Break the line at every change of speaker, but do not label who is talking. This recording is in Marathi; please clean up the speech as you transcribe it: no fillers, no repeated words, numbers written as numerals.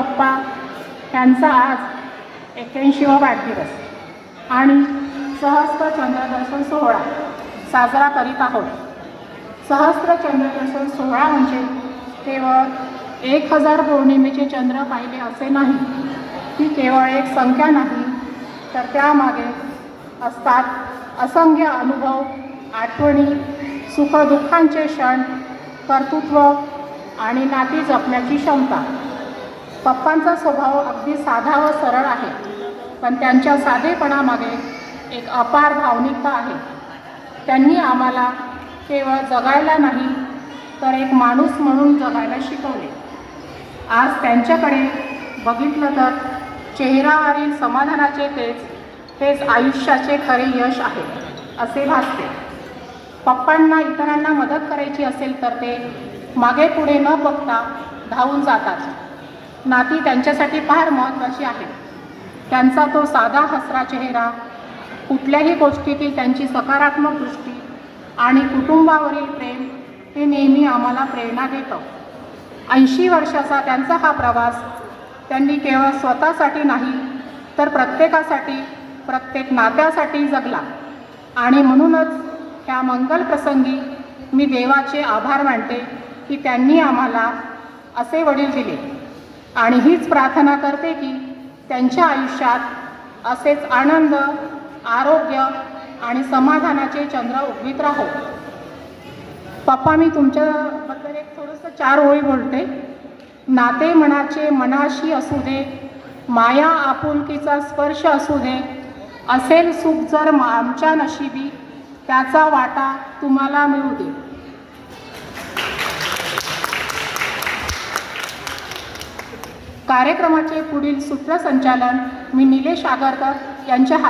पप्पा यांचा आज 81वा वाढदिवस आणि सहस्त्र चंद्रदर्शन सोहळा साजरा करीत आहोत. सहस्त्र चंद्रदर्शन सोहळा म्हणजे केवळ 1000 पौर्णिमेचे चंद्र पाहिले असे नाही. ती केवळ एक संख्या नाही, तर त्यामागे असतात असंख्य अनुभव, आठवणी, सुखदुःखांचे क्षण, कर्तृत्व आणि नाती जपण्याची क्षमता. पप्पांचा स्वभाव अगदी साधा व सरळ आहे, पण त्यांच्या साधेपणामागे एक अपार भावनिकता आहे. त्यांनी आम्हाला केवळ जगायला नाही, तर एक माणूस म्हणून जगायला शिकवले. आज त्यांच्याकडे बघितलं तर चेहऱ्यावरील समाधानाचे तेच आयुष्याचे खरे यश आहे असे भासते. पप्पांना इतरांना मदत करायची असेल तर ते मागे पुढे न बघता धावून जातात. नाती त्यांच्यासाठी फार महत्त्वाची आहे. त्यांचा तो साधा हसरा चेहरा, कुठल्याही गोष्टीतील त्यांची सकारात्मक दृष्टी आणि कुटुंबावरील प्रेम हे नेहमी आम्हाला प्रेरणा देतं. 80 वर्षाचा त्यांचा हा प्रवास त्यांनी केवळ स्वतःसाठी नाही, तर प्रत्येकासाठी, प्रत्येक नात्यासाठी जगला. आणि म्हणूनच ह्या मंगल प्रसंगी मी देवाचे आभार मानते की त्यांनी आम्हाला असे वडील दिले. आणि हीच प्रार्थना करते की त्यांच्या आयुष्यात असेच आनंद, आरोग्य आणि समाधानाचे चंद्र उगवीत राहो. पप्पा, मी तुमच्याबद्दल एक थोडंसं 4 ओळी बोलते. नाते मनाचे मनाशी असू दे, माया आपुलकीचा स्पर्श असू दे, असेल सुख जर आमच्या नशिबी, त्याचा वाटा तुम्हाला मिळू दे. कार्यक्रमाचे पुढील सूत्रसंचालन मी निलेश आगरकर यांच्या